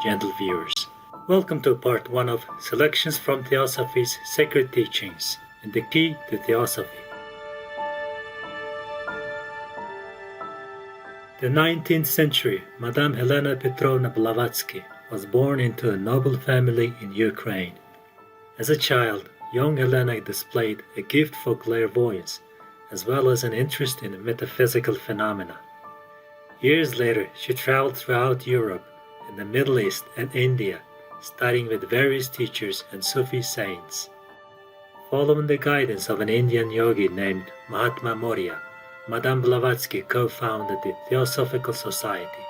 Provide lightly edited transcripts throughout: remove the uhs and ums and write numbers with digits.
gentle viewers. Welcome to part 1 of Selections from Theosophy's Sacred Teachings and the Key to Theosophy. The 19th century Madame Helena Petrovna Blavatsky was born into a noble family in Ukraine. As a child, young Helena displayed a gift for clairvoyance as well as an interest in metaphysical phenomena. Years later, she traveled throughout Europe and the Middle East and India, studying with various teachers and Sufi saints. Following the guidance of an Indian yogi named Mahatma Maurya, Madame Blavatsky co-founded the Theosophical Society.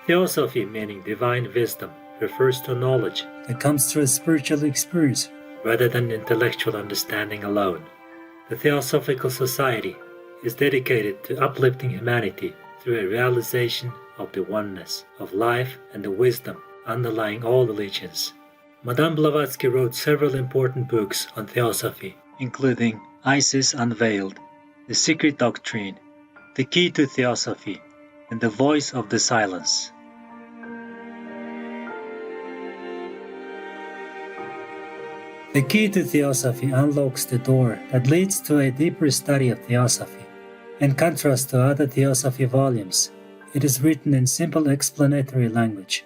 Theosophy, meaning divine wisdom, refers to knowledge that comes through a spiritual experience rather than intellectual understanding alone. The Theosophical Society is dedicated to uplifting humanity through a realization of the oneness of life and the wisdom underlying all religions. Madame Blavatsky wrote several important books on Theosophy, including Isis Unveiled, The Secret Doctrine, The Key to Theosophy, and The Voice of the Silence. The Key to Theosophy unlocks the door that leads to a deeper study of Theosophy. In contrast to other Theosophy volumes, it is written in simple explanatory language.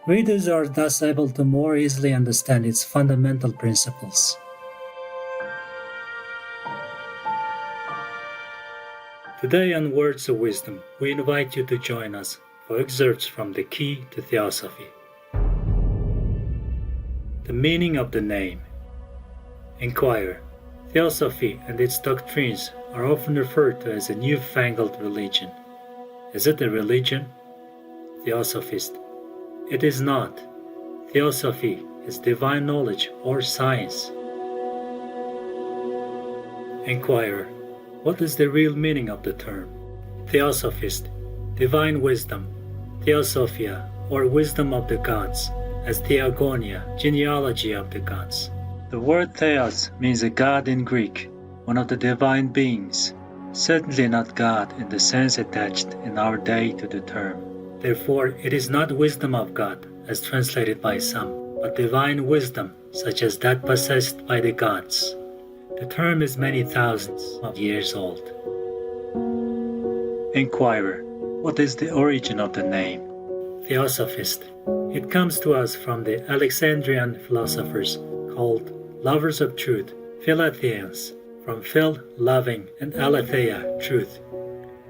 Readers are thus able to more easily understand its fundamental principles. Today on Words of Wisdom, we invite you to join us for excerpts from The Key to Theosophy. The meaning of the name. Inquire. Theosophy and its doctrines are often referred to as a newfangled religion. Is it a religion? Theosophist. It is not. Theosophy is divine knowledge or science. Inquirer. What is the real meaning of the term? Theosophist. Divine wisdom. Theosophia, or wisdom of the gods, as theogonia, genealogy of the gods. The word theos means a god in Greek, one of the divine beings, certainly not God in the sense attached in our day to the term. Therefore, it is not wisdom of God, as translated by some, but divine wisdom, such as that possessed by the gods. The term is many thousands of years old. Inquirer. What is the origin of the name? Theosophist. It comes to us from the Alexandrian philosophers called lovers of truth, Philatheans, from phil, loving, and aletheia, truth.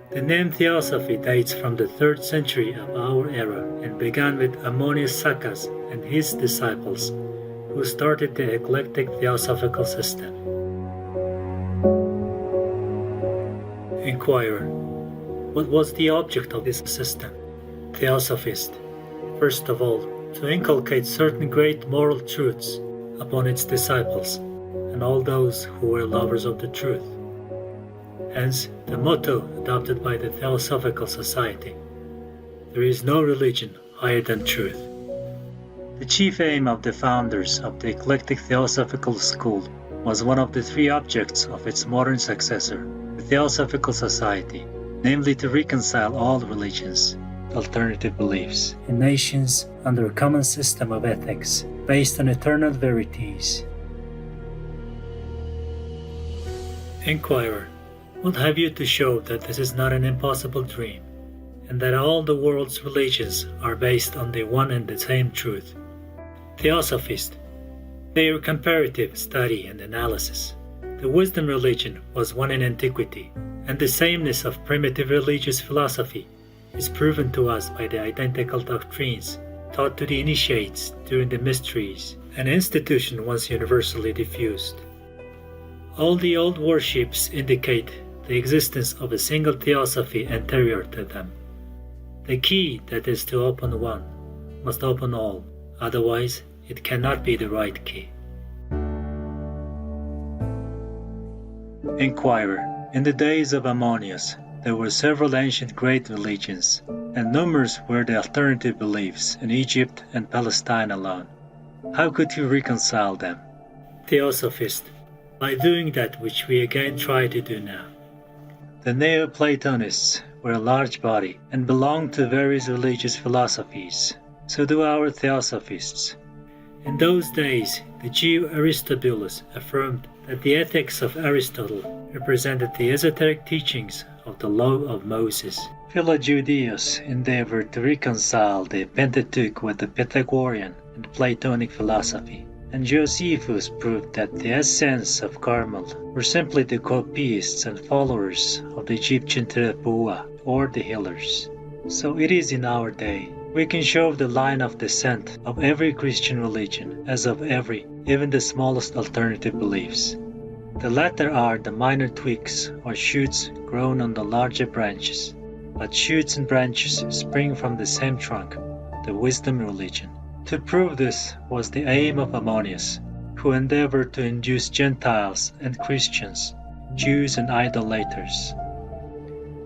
The name Theosophy dates from the 3rd century of our era and began with Ammonius Saccas and his disciples, who started the eclectic theosophical system. Inquirer. What was the object of this system? Theosophist. First of all, to inculcate certain great moral truths upon its disciples and all those who were lovers of the truth. Hence, the motto adopted by the Theosophical Society: there is no religion higher than truth. The chief aim of the founders of the eclectic Theosophical school was one of the 3 objects of its modern successor, the Theosophical Society, namely to reconcile all religions, alternative beliefs, and nations under a common system of ethics based on eternal verities. Inquirer. What have you to show that this is not an impossible dream, and that all the world's religions are based on the one and the same truth? Theosophist. Their comparative study and analysis. The wisdom religion was one in antiquity, and the sameness of primitive religious philosophy is proven to us by the identical doctrines taught to the initiates during the mysteries, an institution once universally diffused. All the old worships indicate the existence of a single theosophy anterior to them. The key that is to open one must open all, otherwise it cannot be the right key. Inquirer. In the days of Ammonius, there were several ancient great religions, and numerous were the alternative beliefs in Egypt and Palestine alone. How could you reconcile them? Theosophist. By doing that which we again try to do now. The Neoplatonists were a large body and belonged to various religious philosophies. So do our Theosophists. In those days, the Jew Aristobulus affirmed that the ethics of Aristotle represented the esoteric teachings of the law of Moses. Philojudeus endeavored to reconcile the Pentateuch with the Pythagorean and Platonic philosophy, and Josephus proved that the essence of Carmel were simply the copyists and followers of the Egyptian Terephua, or the healers. So it is in our day. We can show the line of descent of every Christian religion, as of every, even the smallest alternative beliefs. The latter are the minor twigs or shoots grown on the larger branches, but shoots and branches spring from the same trunk, the wisdom religion. To prove this was the aim of Ammonius, who endeavored to induce Gentiles and Christians, Jews and idolaters,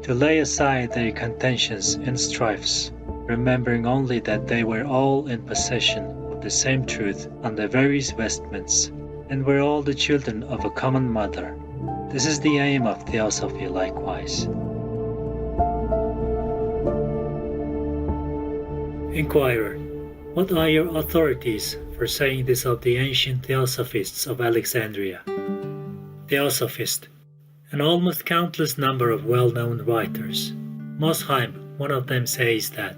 to lay aside their contentions and strifes, remembering only that they were all in possession of the same truth under various vestments, and were all the children of a common mother. This is the aim of Theosophy likewise. Inquirer: what are your authorities for saying this of the ancient Theosophists of Alexandria? Theosophist: an almost countless number of well-known writers. Mosheim, one of them, says that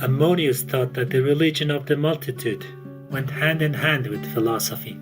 Ammonius taught that the religion of the multitude went hand in hand with philosophy,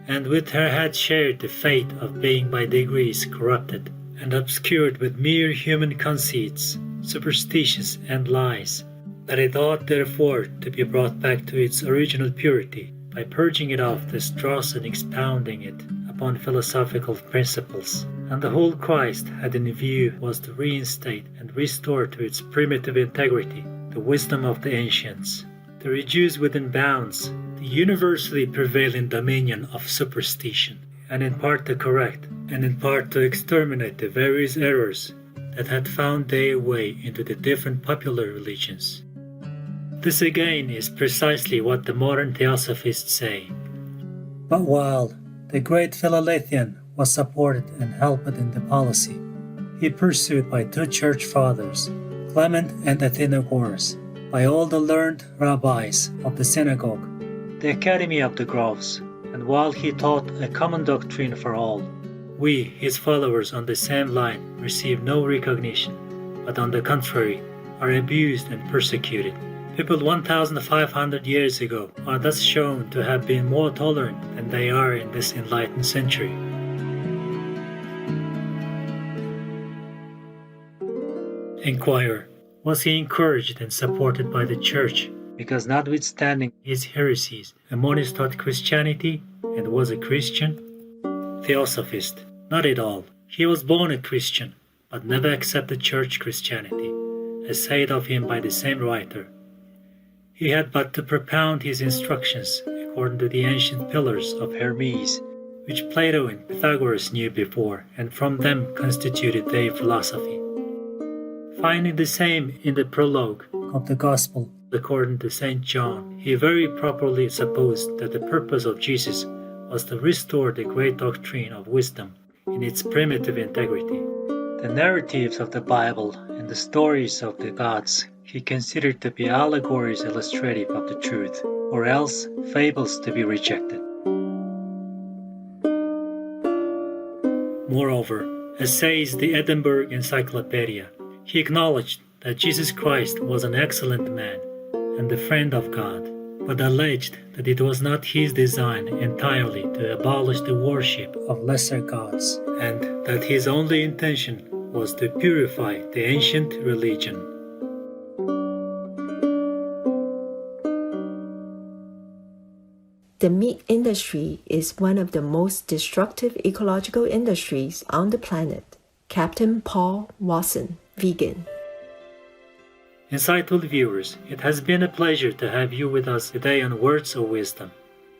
and with her had shared the fate of being by degrees corrupted and obscured with mere human conceits, superstitions, and lies, that it ought therefore to be brought back to its original purity by purging it of the dross and expounding it upon philosophical principles, and the whole Christ had in view was to reinstate and restore to its primitive integrity the wisdom of the ancients, to reduce within bounds the universally prevailing dominion of superstition, and in part to correct, and in part to exterminate the various errors that had found their way into the different popular religions. This again is precisely what the modern Theosophists say. But while the great Philalethian was supported and helped in the policy he pursued by two church fathers, Clement and Athenagoras, by all the learned rabbis of the synagogue, the Academy of the Groves, and while he taught a common doctrine for all, we, his followers on the same line, receive no recognition, but on the contrary, are abused and persecuted. People 1,500 years ago are thus shown to have been more tolerant than they are in this enlightened century. Inquirer: was he encouraged and supported by the Church? Because notwithstanding his heresies, Ammonius taught Christianity and was a Christian? Theosophist: not at all. He was born a Christian, but never accepted church Christianity, as said of him by the same writer. He had but to propound his instructions according to the ancient pillars of Hermes, which Plato and Pythagoras knew before, and from them constituted their philosophy. Finding the same in the prologue of the Gospel according to St. John, he very properly supposed that the purpose of Jesus was to restore the great doctrine of wisdom in its primitive integrity. The narratives of the Bible and the stories of the gods he considered to be allegories illustrative of the truth, or else fables to be rejected. Moreover, as says the Edinburgh Encyclopedia, he acknowledged that Jesus Christ was an excellent man and the friend of God, but alleged that it was not his design entirely to abolish the worship of lesser gods, and that his only intention was to purify the ancient religion. The meat industry is one of the most destructive ecological industries on the planet. Captain Paul Watson, vegan. Insightful viewers, it has been a pleasure to have you with us today on Words of Wisdom.